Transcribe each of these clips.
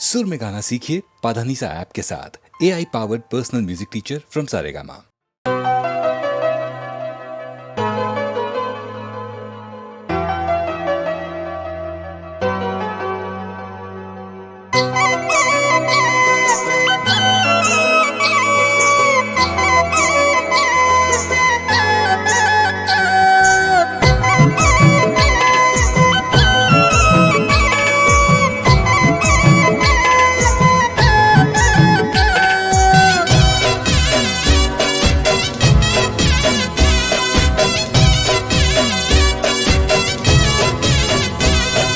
सुर में गाना सीखिए पाधानीसा ऐप के साथ। AI powered personal music teacher from Saregama.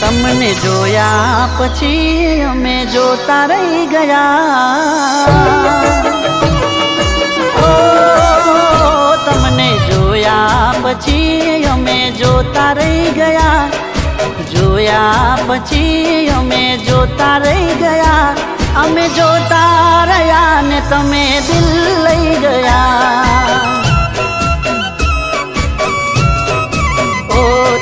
તમને જોયા પછી અમે જોતા રહી ગયા। ઓ તમને જોયા પછી અમે જોતા રહી ગયા। જોયા પછી અમે જોતા રહી ગયા। અમે જોતા રહ્યા ને તમે દિલ લઈ ગયા।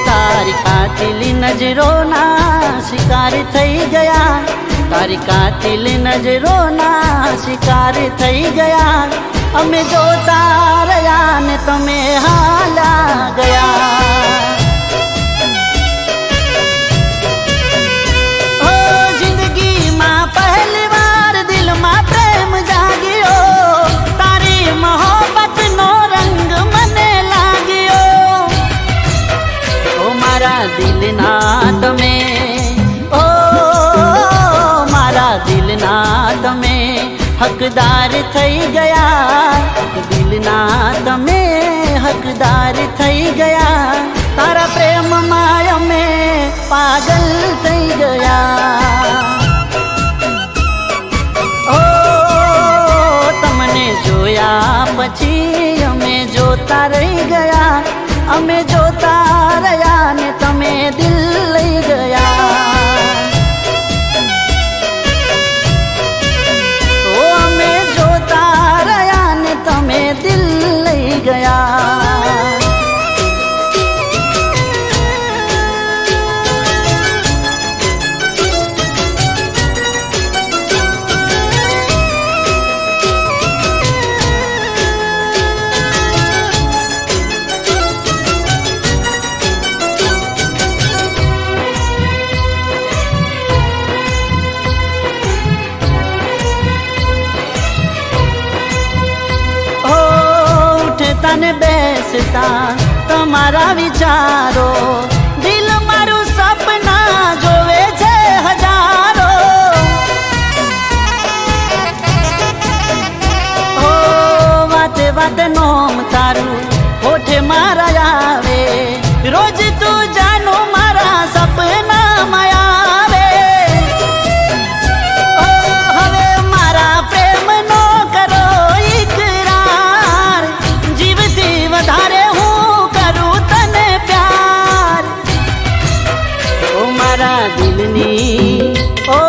તારી કાતિલી નજરોના શિકાર થઈ ગયા। તારી કાતિલી નજરોના શિકાર થઈ ગયા। અમે જોતા રહ્યા ને તમે હાલ્યા ગયા। ઓ જિંદગીમાં પહેલી વાર દિલમાં પ્રેમ જાગ્યો। તારી મોહબ્બતનો રંગ મને લાગ્યો। મારા દિલના તમે, ઓ મારા દિલના તમે હકદાર થઈ ગયા। દિલના તમે હકદાર થઈ ગયા। તારા પ્રેમમાં અમે પાગલ થઈ ગયા। ઓ તમને જોયા પછી અમે જોતા રહી ગયા। અમે જોતા રહ્યા ને તમે દિલ લઈ ગયા। ઓ અમે જોતા રહ્યા ને તમે દિલ લઈ ગયા। તને બેસતા તમારા વિચારો દિલ મારું સપના જોવે છે હજારો। ઓ વાતે વાતે નોમ તારું હોઠે મારા આવે। રોજ તું જાનો મારા સપનામાં આવે। ઓ હવે મારા પ્રેમનો કરો ઈકરાર। વધારે હું કરું તને પ્યાર। ઓ મારા દિલની, ઓ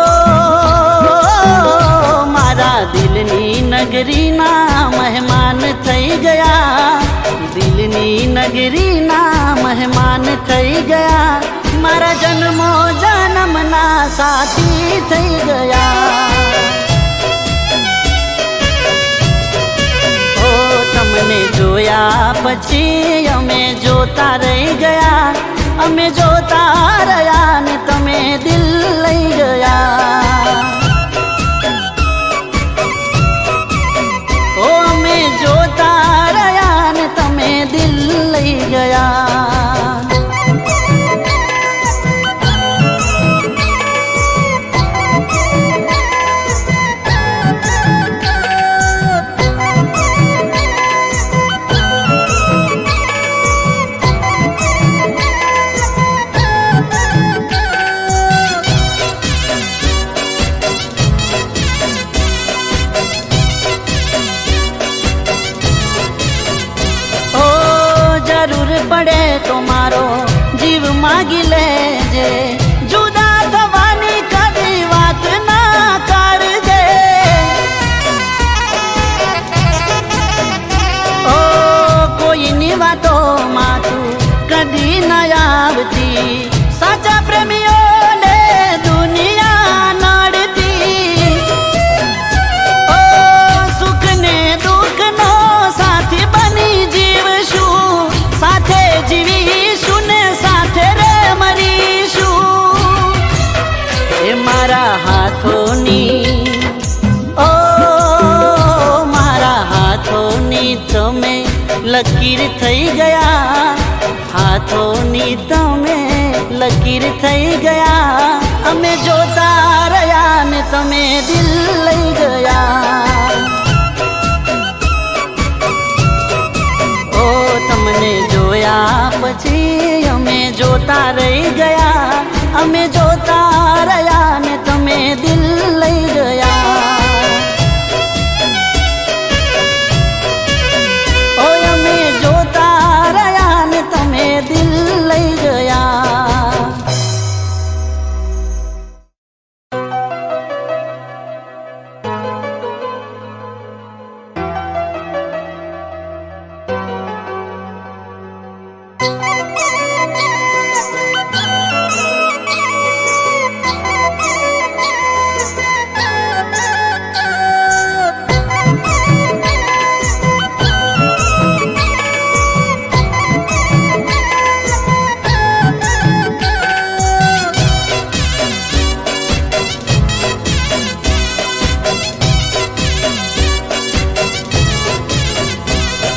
મારા દિલની નગરીના મહેમાન થઈ ગયા। દિલની નગરીના મહેમાન થઈ ગયા। મારા જન્મો જન્મના સાથી થઈ ગયા। તમને જોયા પછી અમે જોતા રહી ગયા। અમે જોતા રહ્યા ને તમે દિલ લઈ ગયા। ઓ અમે જોતા રહ્યા ને તમે દિલ લઈ ગયા। પડે તો મારો જીવ માગી લેજે। જુદા થવાની કદી વાત ના કરજે। ઓ કોઈની વાતોમાં તું કદી ન આવતી। સાચા પ્રેમીઓને દુનિયા નડતી। મારા હાથોની ઓ મારા હાથોની તમે લકીર થઈ ગયા, હાથોની તમે લકીર થઈ ગયા. અમે જોતા રહ્યા ને તમે દિલ લઈ ગયા. ઓ તમને જોયા પછી અમે જોતા રહી ગયા, અમે જોતા રહ્યા ને તમે દિલ લઈ ગયા. ઓ અમે જોતા રહ્યા ને તમે દિલ લઈ ગયા.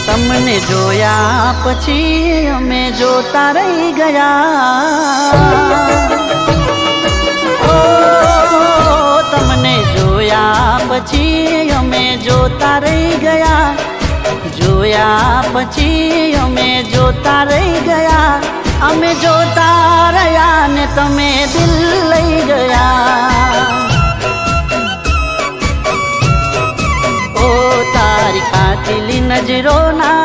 તમને જોયા પછી અમે જોતા રહી ગયા. ઓ તમને જોયા પછી અમે જોતા રહી ગયા, જોયા પછી અમે જોતા રહી ગયા. અમે જોતા રહ્યા ને તમે દિલ લઈ ગયા. ઓ તારી કાતિલી નજરોના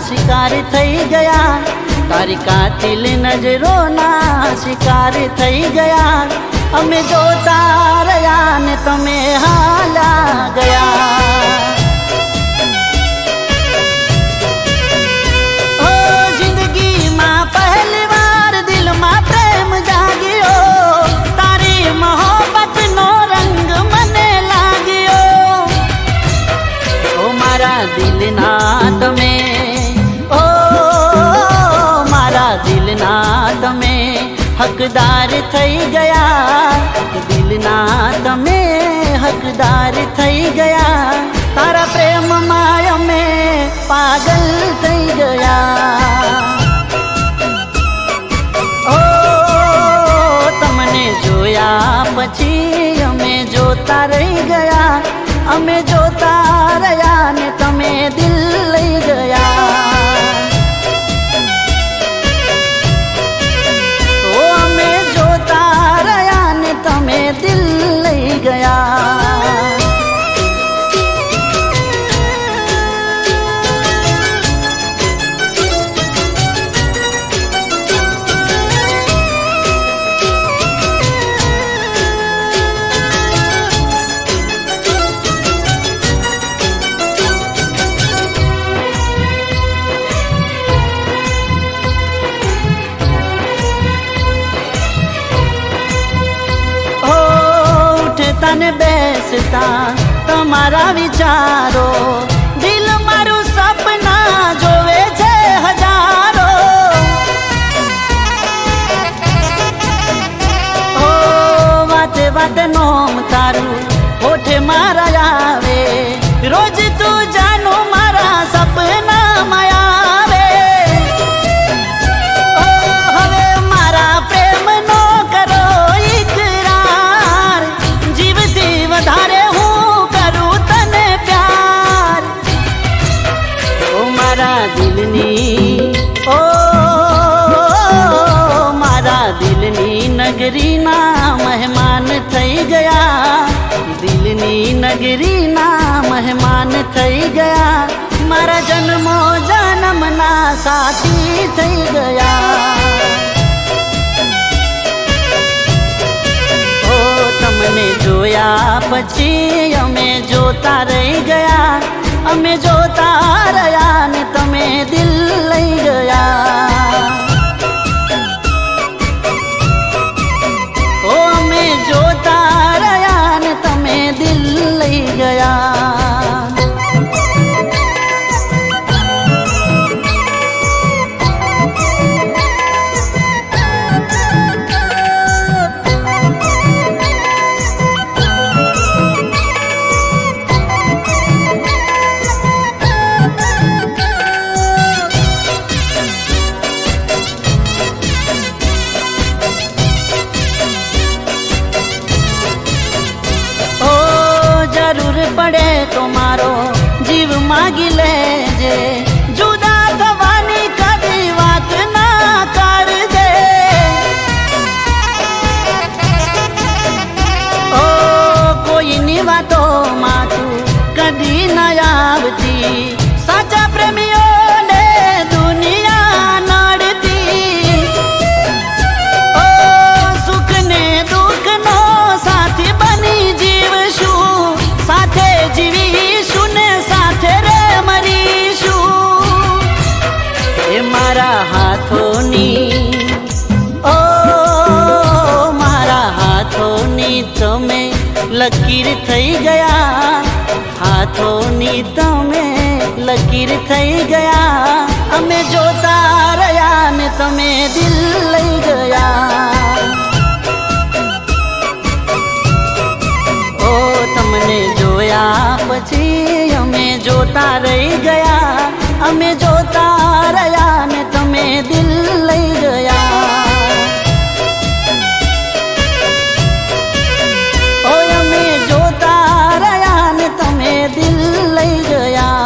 શિકાર થઈ ગયા, તારી કાતિલી નજરોના શિકાર થઈ ગયા. અમે જોતા રહ્યા ને તમે હાલ્યા ગયા. ઓ જિંદગીમાં પહેલી વાર દિલમાં પ્રેમ જાગ્યો, તારી મોહબ્બતનો રંગ મને લાગ્યો. ઓ મારા દિલના તમે, ઓ મારા દિલના તમે હકદાર થઈ ગયા, દિલના તમે હકદાર થઈ ગયા. તારા પ્રેમમાં અમે પાગલ થઈ ગયા. ઓ તમને જોયા પછી અમે જોતા રહી ગયા, અમે જોતા રહ્યા ને તમે દિલ લઈ ગયા. ઓ અમે જોતા રહ્યા ને તમે દિલ લઈ ગયા. તને બેસતા તમારા વિચારો, દિલ મારું સપના જોવે છે હજારો. ઓ વાતે વાતે નોમ તારું હોઠે મારા આવે, રોજ તું જાનું મારા સપનામાં આવે. ઓ હવે મારા પ્રેમનો કરો ઈકરાર, વધારે હું કરું તને પ્યાર. ઓ મારા દિલની, ઓ મારા દિલની નગરીના મહેમાન થઈ ગયા, દિલની નગરીના મહેમાન થઈ ગયા. મારા જન્મો જન્મના સાથી થઈ ગયા. તમને જોયા પછી અમે જોતા રહી ગયા, અમે જોતા રહ્યા ને તમે દિલ લઈ ગયા. ઓ અમે જોતા રહ્યા ને તમે દિલ લઈ ગયા. જરૂર પડે તો મારો જીવ માગી લેજે, જુદા થવાની કદી વાત ના કરજે. ઓ કોઈની વાતોમાં તું કદી ન આવતી, સાચા પ્રેમીઓને દુનિયા નડતી. ઓ સુખ ને દુઃખ નો સાથી બની જીવશું, સાથે જીવીશું ને સાથે રે મરીશું. એ મારા હાથોની, ઓ મારા હાથોની તમે લકીર થઈ ગયા, હાથોની તમે લકીર થઈ ગયા. અમે જોતા રહ્યા ને તમે દિલ લઈ ગયા. ઓ તમને જોયા પછી અમે જોતા રહી ગયા, અમે જોતા રહ્યા ને તમે દિલ લઈ ગયા. ઓ અમે જોતા રહ્યા ને તમે દિલ લઈ ગયા.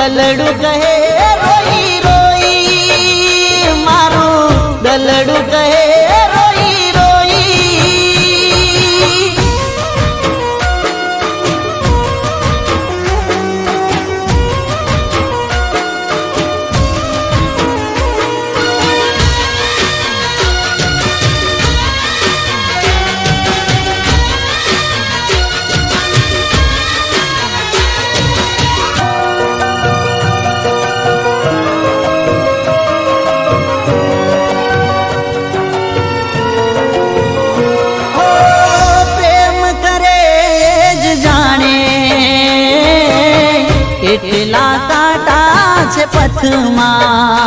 દલડું કહે રોઈ રોઈ, મારું દલડું કહે રોઈ રોઈ. કેટલા કાંટા છે પથમાં,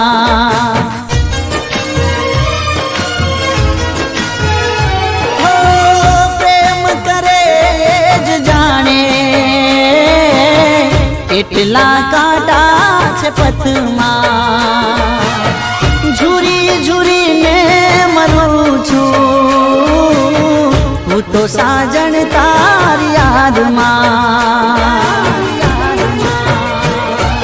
હો પ્રેમ કરે જ જાણે. કેટલા કાંટા છે પથમાં, ઝૂરી ઝૂરીને મરું છું હું તો સાજણ તારી યાદમાં.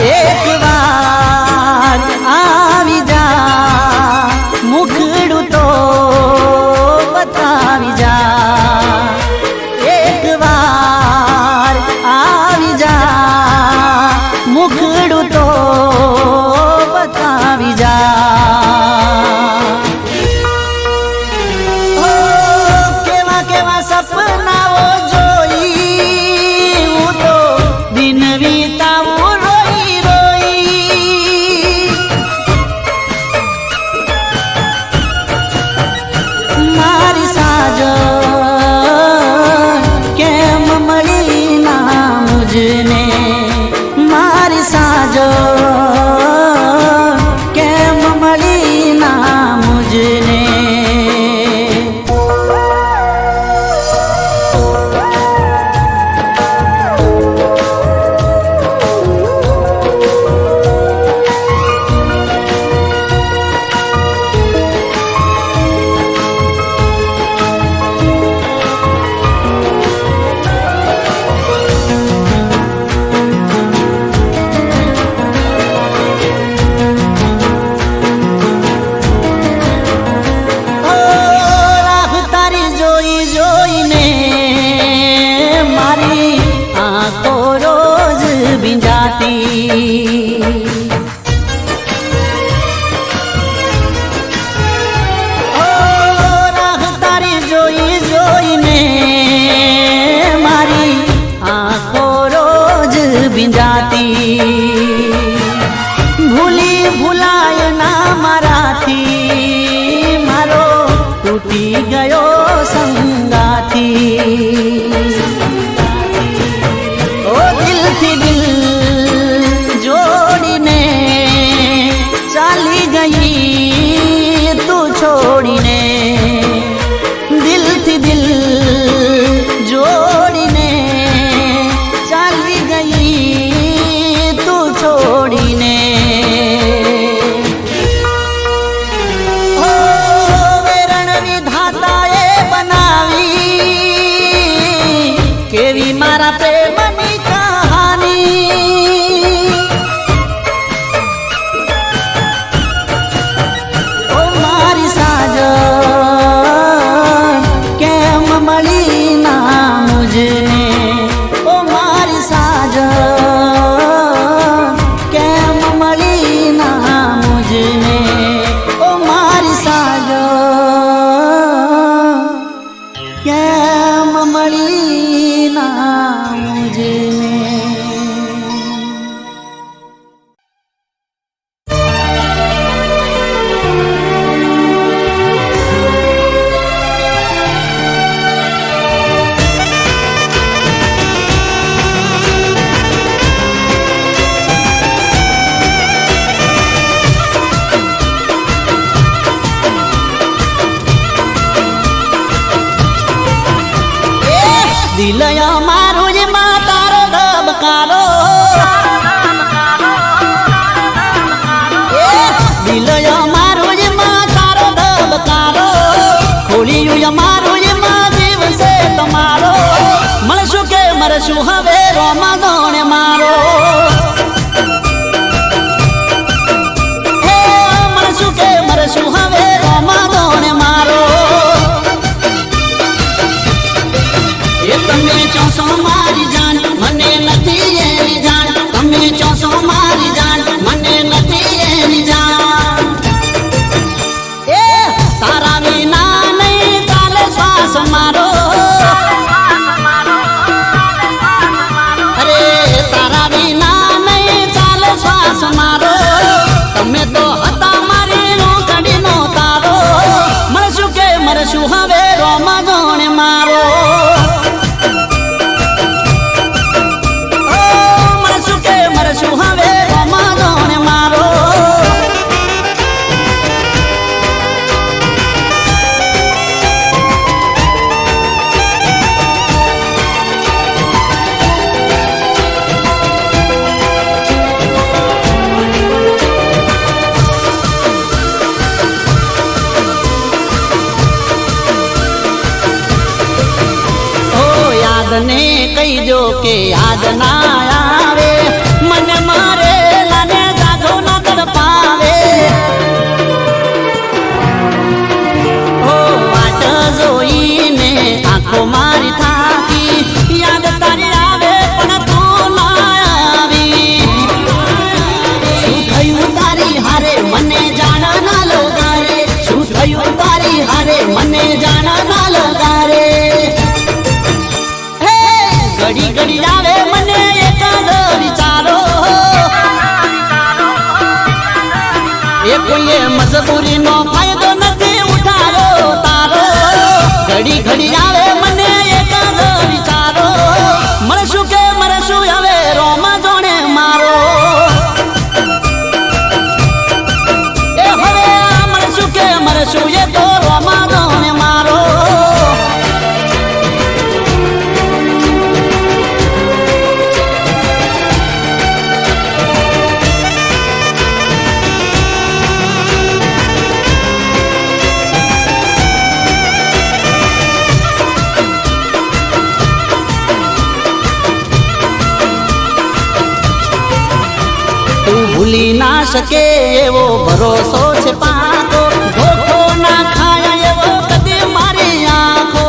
એક વાર આવી જા, મુખડું તો બતાવી જા. એક વાર આવી જા, મુખડું તો બતાવી જા. કેવા કેવા સપનાઓ જોઈ હું જાતી ઓ રાહ તારી જોઈ જોઈને મારી આંખો રોજ ભીંજાતી ભૂલી ભૂલાય ના મારાથી મારો તૂટી ગયો સંગાથી ઓ દિલથી દિલ જોડીને ચાલી ગઈ તું છોડીને દિલથી દિલ જોડીને ચાલી ગઈ તું છોડીને ઓ વેરણ વિધાતાએ બનાવી કેવી મારા પ્રેમની કહાની ઓ મારી સાજન કેમ મળી ના મુજને ઓ મારી સાજન કેમ મળી ના મુજને ઓ મારી સાજન કેમ મળી ના મુજને દિલય મારું જ માં તારો ધબકારો દિલય મારું જ માં તારો ધબકારો ખોલિયું મારું જ માં દિવસે તમારો મળશું કે મરશું હવે રોમા દોણે મારો હે મળશું કે મરશું હવે રોમા દોણે મારો એ તમે ચોસો મારી જાન મને નથી એની જાન તમે ચોસો મારી જાન મને નથી એની જાન એ તારા વિના નહીં ચાલે શ્વાસ મારો અરે તારા વિના નહીં ચાલે શ્વાસ મારો તમે તો હતા મારી રોકડીનો તારો મળશું કે મરશું હવે રોમા જોણે મારો શું હવે રમાડો ને મારો યાદ ને કહીજો કે યાદ ના આવે મને મારે લાને જાજો ના તડપાવે ઓ વાટ જોઈને આંખો મારી થાકી યાદ તારી આવે પણ તું ના આવી શું થયું તારી હારે મને જાણ ના લગારે શું થયું તારી હારે મને જાણ ના લગારે ઘડી ઘડી આવે મને એકાદ વિચારો એ કોઈએ મજબૂરીનો ફાયદો નથી ઉઠાયો તારો ઘડી ઘડી આવે મને એકાદ વિચારો મળશું કે મરશું હવે રોમા જોણે મારો એ હવે મળશું કે મરશું એ તો રોમા જોણે મારો ભૂલી ના શકે એવો ભરોસો છે પાકો ધોખો ના ખાય એવો કદી મારી આંખો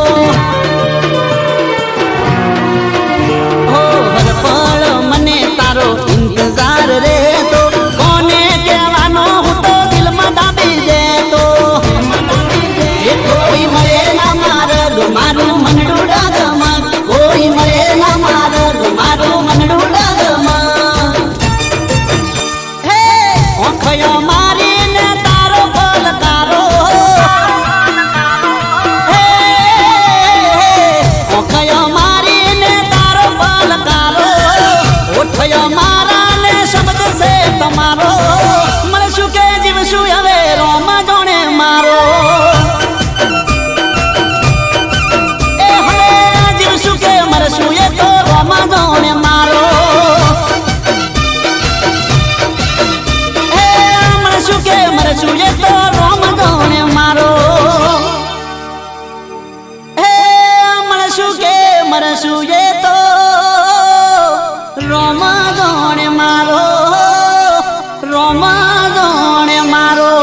હો હર પળ મને તારો મરશું એ તો રોમદોણ મારો રોમદોણ મારો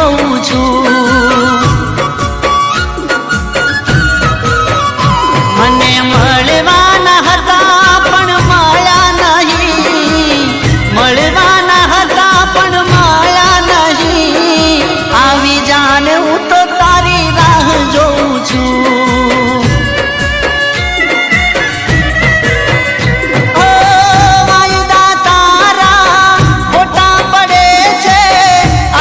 જોઉં છું. મને મળવાના હતા પણ મળ્યા નહીં, મળવાના હતા પણ મળ્યા નહીં. આવી જાને હું તો તારી રાહ જોઉં છું. ઓ વાયદા તારા ખોટા પડે છે,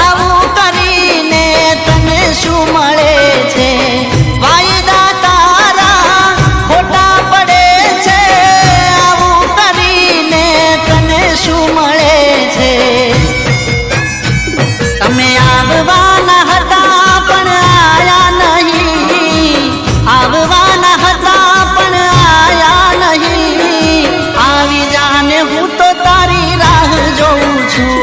આવું કરીને તને શું મળે છે? વાયદા તારા ખોટા પડે છે, આવું કરીને તને શું મળે છે? તમે આવવાના હતા પણ આયા નહીં, આવવાના હતા પણ આયા નહીં. આવી જાને હું તો તારી રાહ જોઉં છું.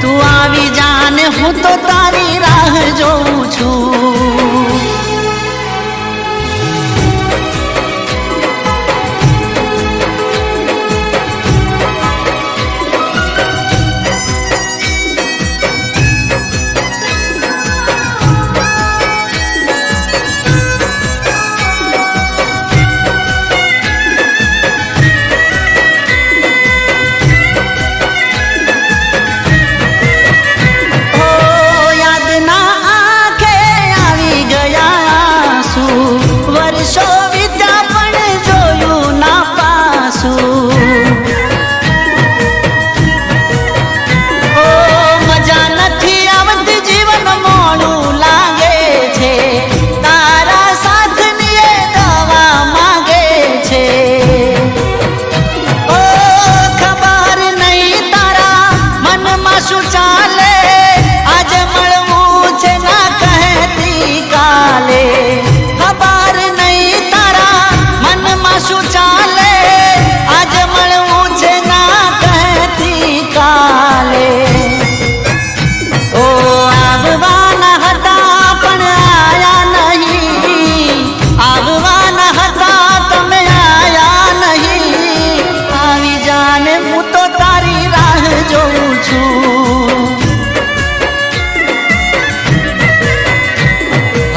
તું આવી જાને હું તો તારી રાહ જોઉં છું. વર્ષો વીત્યા પણ જોયું ના પાછું. ઓ મજા નથી આવતી, જીવન મોડું લાગે છે. તારા સાથની એ દવા માંગે છે. ઓ ખબર નહીં તારા મનમાં શું ચાલે, આજે મળવું છે ના કહેતી કાલે. ખબર નહીં તારા મનમાં શું ચાલે, આજે મળવું છે ના કહેતી કાલે. ઓ આવવાના હતા પણ આયા નહીં, આવવાના હતા તમે આયા નહીં. આવી જાને હું તો તારી રાહ જોઉં છું.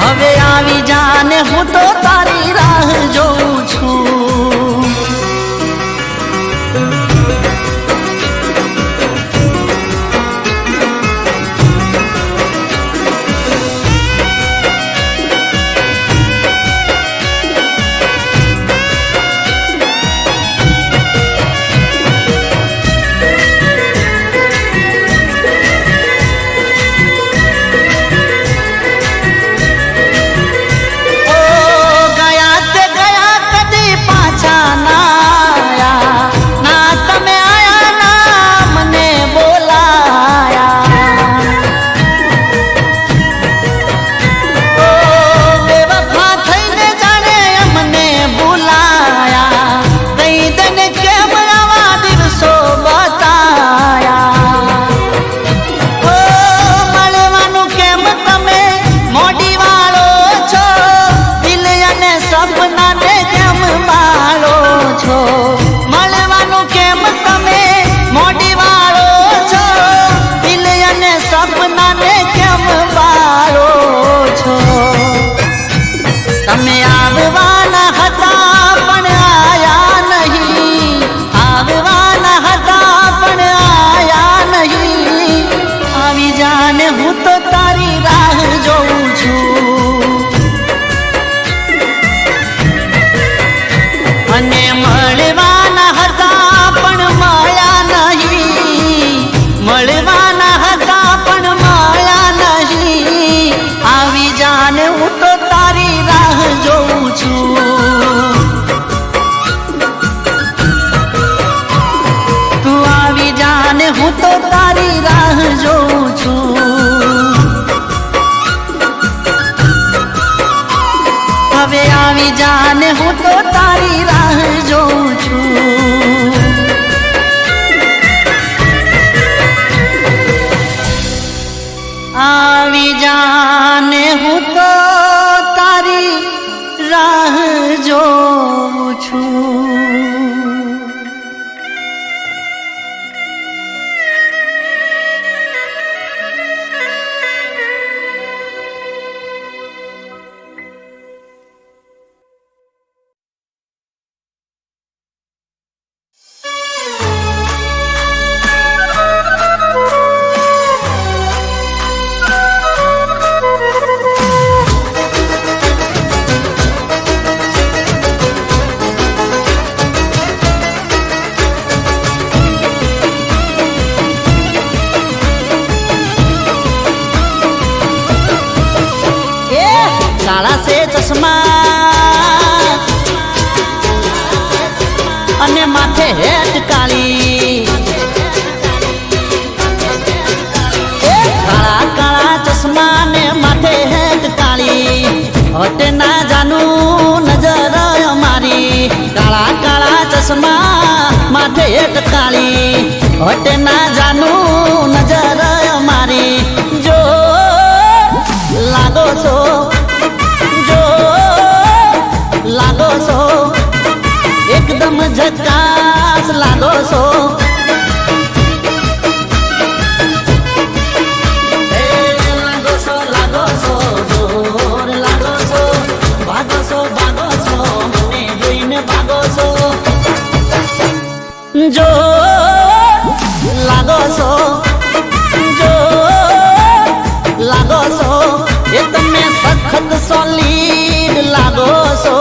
હવે આવી જાને હું તો તારી રાહ જોઉં છું. તમે આવવાના હતા પણ આયા નહીં, આવવાના હતા પણ આયા નહીં. આવી જાને હું તો તારી રાહ જોઉં છું. અને મળવાના હતા પણ મળ્યા નહીં, મળવાના હતા પણ મળ્યા નહીં. આવી જાને હું તો તારી રાહ જોઉં છું. તું આવી જાને હું તો તારી રાહ જોઉં છું. હવે આવી જાને હું તો તારી રાહ જોઉં છું. આવી જાને હું તો તારી રાહ જોઉં છું. ચશ્મા અને માથે હેટ કાળી કાળા કાળા ચશ્મા ને માથે હેટ કાળી હટે ના જાનું નજર અમારી કાળા કાળા ચશ્મા માથે હેટ કાળી હટે ના જાનું નજર અમારી જો લાગો છો જો લાગો છો એકદમ ઝકાસ લાગો છો લાગો છો જોર લાગો છો ભાગો છો મને જોઈને ભાગો છો જો લાગો છો જો લાગો છો એ તમે સખત સોલિડ લાગો છો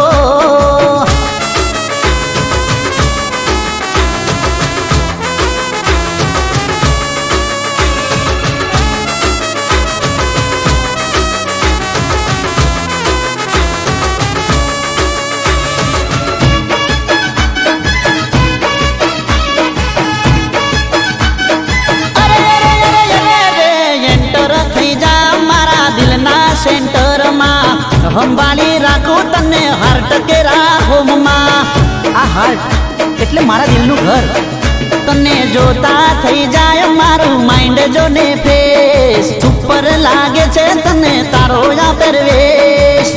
સંભાળી રાખું તને હાર્ટ કેરા હોમમાં આ હાર્ટ એટલે મારા દિલનું ઘર તને જોતા થઈ જાય મારું માઇન્ડ જોને ફેસ ઉપર લાગે છે તને તારો આ પરવેશ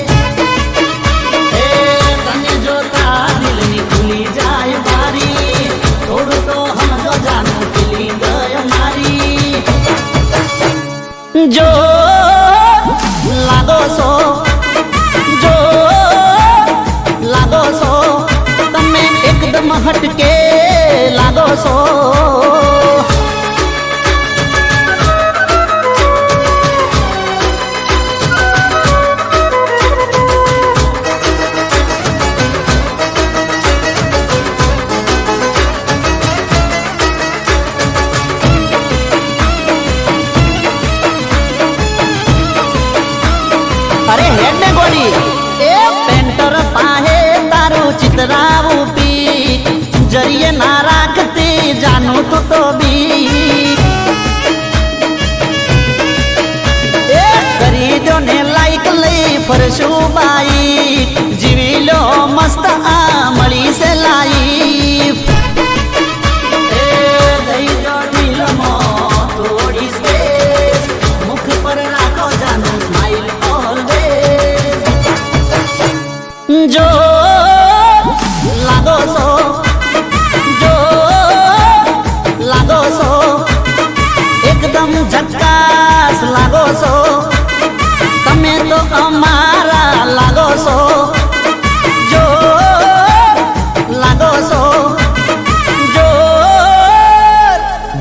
તને જોતા દિલની ખુલી જાય બારી થોડું તો હમજો જાનું ફીલિંગ મારી જો લાગો છો લાગો છો તમે એકદમ હટકે લાગો છો અરે હેડ ને ગોડી એ પેન્ટર પાહે તારું ચિતરાવું પી જરીએ ના રાખતી જાનું તું તો બી એ કરી દો ને લાઈક લઈ ફરશું બાઈક જીવી લો મસ્ત આ મળી છે લાઈફ એ દઈ દો દિલમાં થોડી સ્પેસ મુખ પર રાખો જાનું સ્માઈલ જો લાગો છો જો લાગો છો એકદમ ઝકાસ લાગો છો તમે તો અમારા લાગો છો જો લાગો છો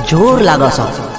જોર લાગો છો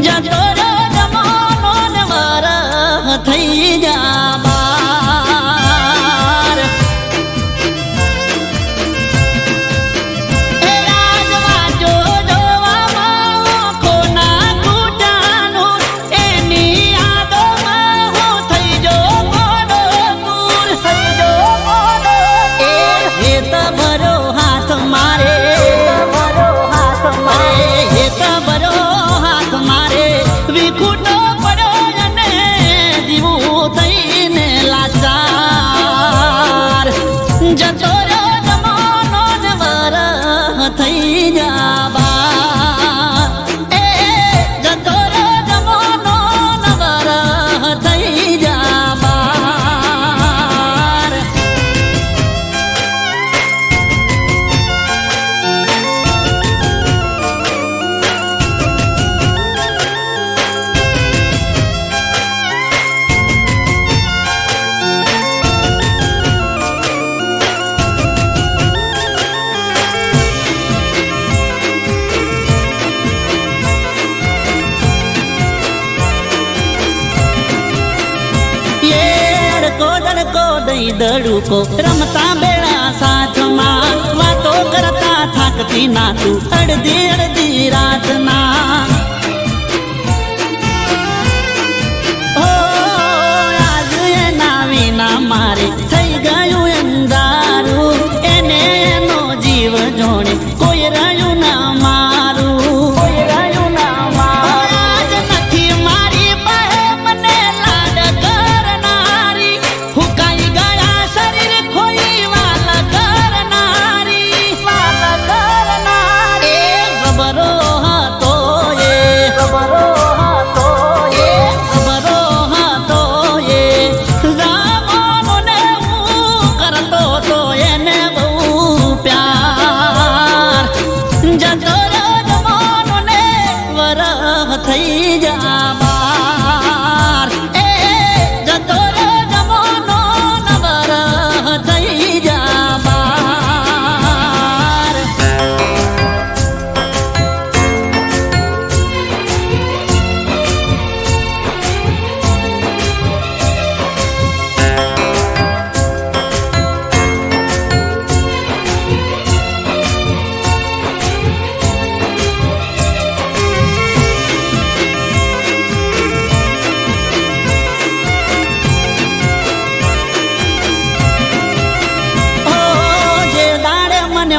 જતો રે જમાનો ને વર થઈ જા બાર એ રાજવાજો જોવામાં આંખોના કૂટાનું એની યાદોમાં હું થઈ જો મોડો દૂર થઈ જો મોડો એ હેત ભરો હાથ મારે વિખૂટો પડ્યો અને જીવું થઈને લાચાર જતો રહ્યો જમાનો ને વર થઈ જા બાર એ જતો રહ્યો જમાનો ને વર થઈ જા બાર દડુકો રમતા બેડા સાથમાં વાતો કરતા થાકતી ના તું અડધી અડધી રાતના ઓ આજ એના વિના મારે થઈ ગયું અંધારું એને એનો જીવ જોડે કોઈ રહ્યું ના મારું કોઈ રહ્યું ના મારું આજ નથી મારી પાસે મને લાડ કરનારી હુકાઈ ગયા શરીર ખોઈ વાલ કરનારી એ ખબરો હતો એ ખબરો હતો એ ખબરો હતો એ જામોને હું કરતો તો એને બહુ પ્યાર જતો રહ્યો જમાનો ને વરહ થઈ જા બાર એ જતો રહ્યો જમાનો ને વરહ થઈ જા બાર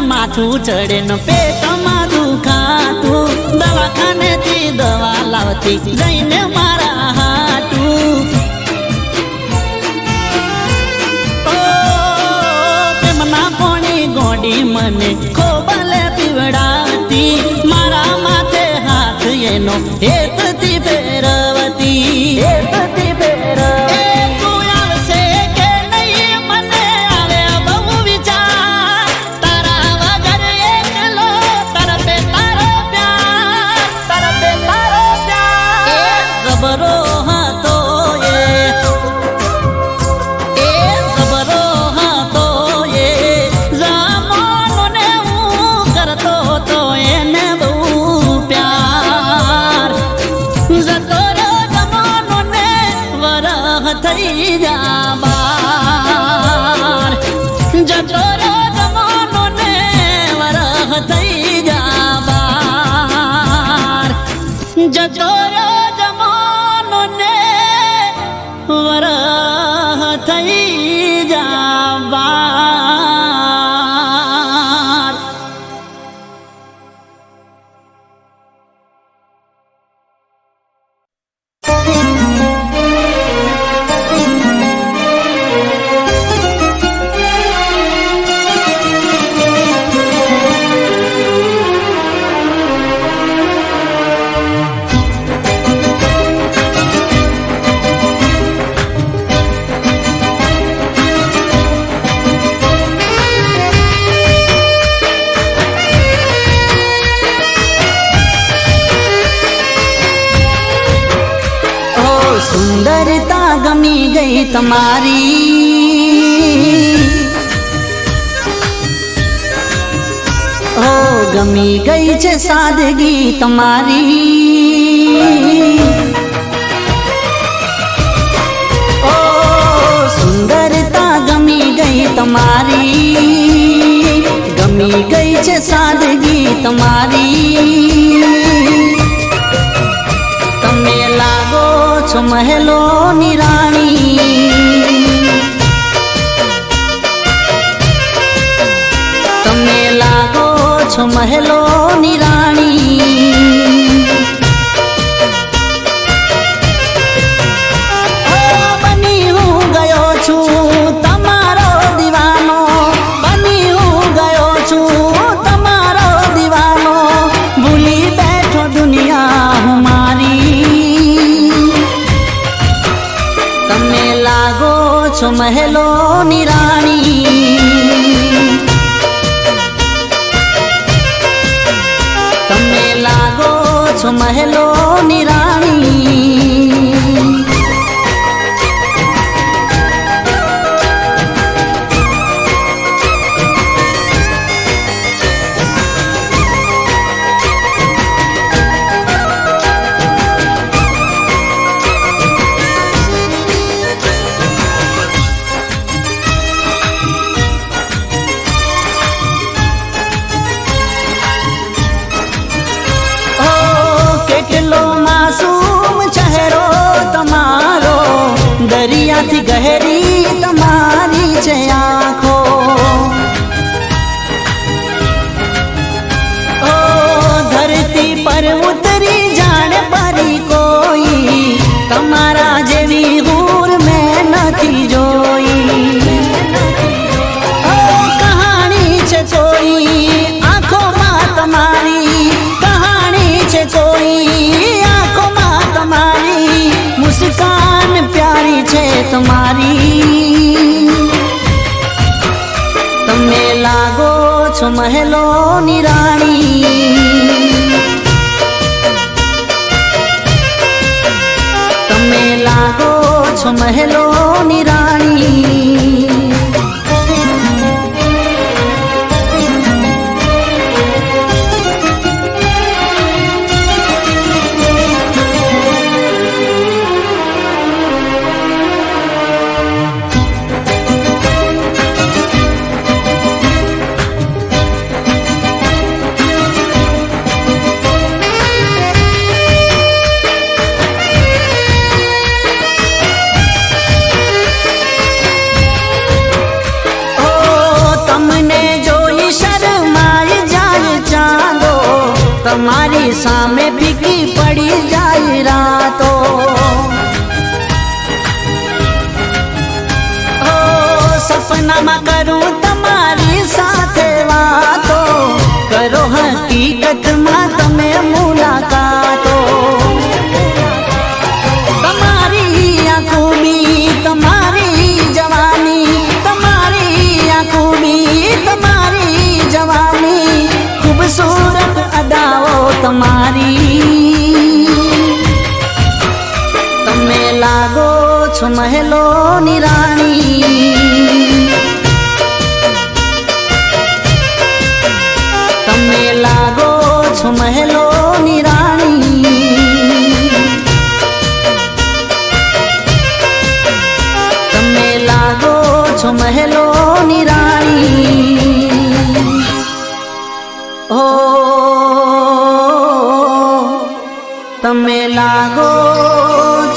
માથું ચડે ન પેટમાં દુખાતું દવાખાનેથી દવા લાવતી જઈને મારા હાટું ઓ તેમના પોણી ગોડી મને ખોબલે પીવડાવતી મારા માથે હાથ એનો હેતથી ફેરવતી હેતથી ફેરવતી ખબરો હતો એ ખબરો હતો એ જામોને હું કરતો તો એને બહુ પ્યાર જતો રહ્યો જમાનો ને વરહ થઈ જા બાર જતો રહ્યો જમાનો ને વરહ થઈ જા બાર જતો રહ્યો જમાનો ને વરહ થઈ જા બાર સુંદરતા ગમી ગઈ તમારી ઓ ગમી ગઈ છે સાદગી તમારી તમારી, ગમી ગઈ છે સાદગી તમારી. તમે લાગો છો મહેલોની રાણી, તમે લાગો છો મહેલોની રાણી. બની હું ગયો છું તમારો દીવાનો, બની હું ગયો છું તમારો દીવાનો. ભૂલી બેઠો દુનિયા હું મારી, તમે લાગો છો મહેલોની રાણી, તમે લાગો છો મહેલોની રાણી. કેટલો માસૂમ ચહેરો તમારો, દરિયાથી ગહેરી તમારી છે આંખો. ઓ ધરતી પર ઉતરી જાણે પરી કોઈ, તમારા જેવી હૂર મેં નથી જોઈ. કહાણી છે કોઈ આંખોમાં તમારી, કહાણી છે કોઈ આંખોમાં તમારી. મુસ્કાન પ્યારી છે તમારી, તમે લાગો છો મહેલોની રાણી, તમે લાગો છો મહેલોની રાણી. તમારી સામે ફીકી પડી જાય રાતો. ઓ સપનામાં કરું તમારી સાથે વાતો, કરો હકીકતમાં તમે મુલાકાતો. તમારી આ ખૂબી, તમારી જવાની, તમારી આ ખૂબી, તમારી જવાની. ખૂબસૂરત અદાઓ તમારી, તમે લાગો છો મહેલોની રાણી, તમે લાગો છો મહેલોની રાણી, તમે લાગો છો મહેલોની રાણી. ઓ તમે લાગો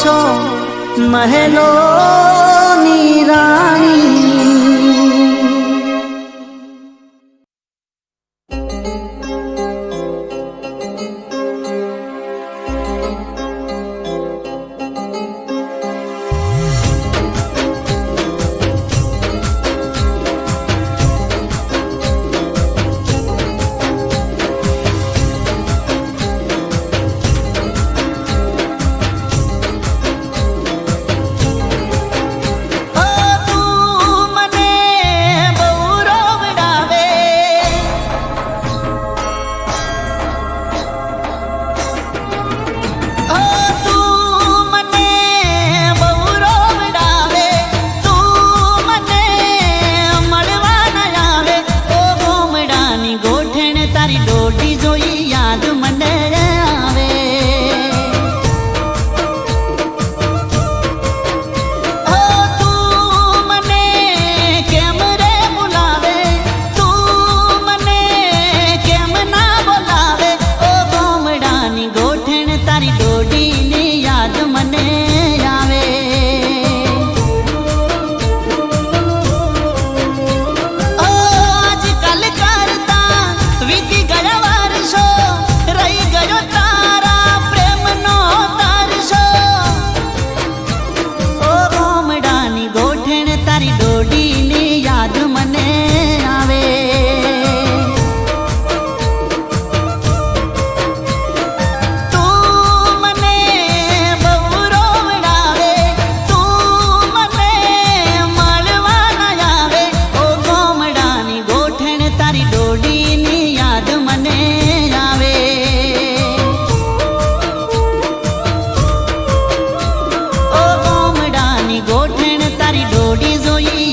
છો મહેલોની રાણી. તું તારી ડોડીની યાદ મને આવે તું મને બહુ રોવડાવે તું મને મળવા ન આવે ઓ ગોમડાની ગોઠણ તારી ડોડીની યાદ મને આવે ઓ ગોમડાની ગોઠણ તારી ડોડી જોઈ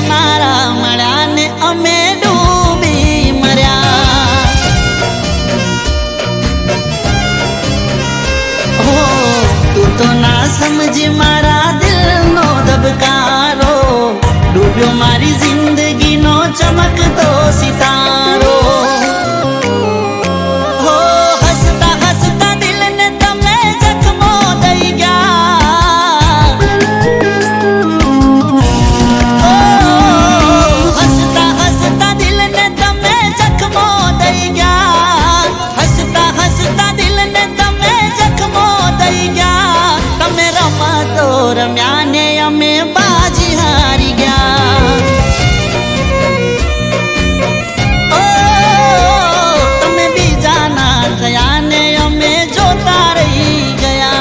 કિનારા મળ્યા ને અમે ડૂબી મર્યા હો તું તો ના સમજી મારા દિલનો ધબકારો ડૂબ્યો મારી જિંદગીનો ચમકતો સિતારો હો હસતા હસતા દિલને તમે જખમો દઈ ગયા હસતા હસતા દિલને તમે જખમો દઈ ગયા હસતા હસતા દિલને તમે જખમો દઈ ગયા તમે રમતો રમ્યા ને અમે બાજી હારી ગયા તમે બીજાના થયા ને અમે જોતા રહી ગયા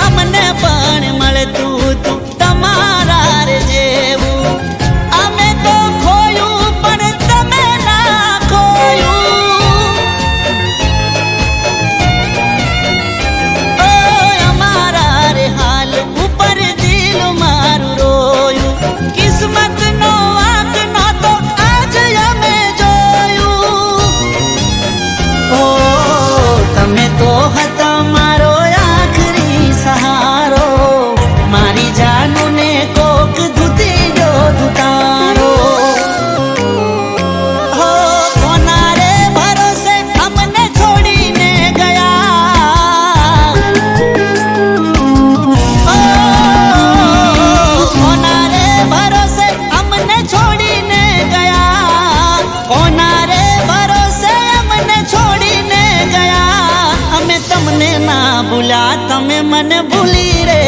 અમને પણ મળતું તું તમારા રે જેવું અમે તો ખોયું પણ તમે ના ખોયું અમારા રે હાલ ઉપર દિલ મારું રોયું કિસ્મતનો વાંક નહોતો આજ અમે જોયું ઓ તમે તો હતા મારો આખરી સહારો મારી જાનું ને કોક ધૂતી જો ધુતારો હો કોના રે ભરોસે અમને છોડીને ગયા કોના રે ભરોસે અમને છોડીને ગયા કોના રે ભરોસે અમને છોડીને ગયા અમે તમને ના ભૂલ્યા તમે મને ભૂલી રે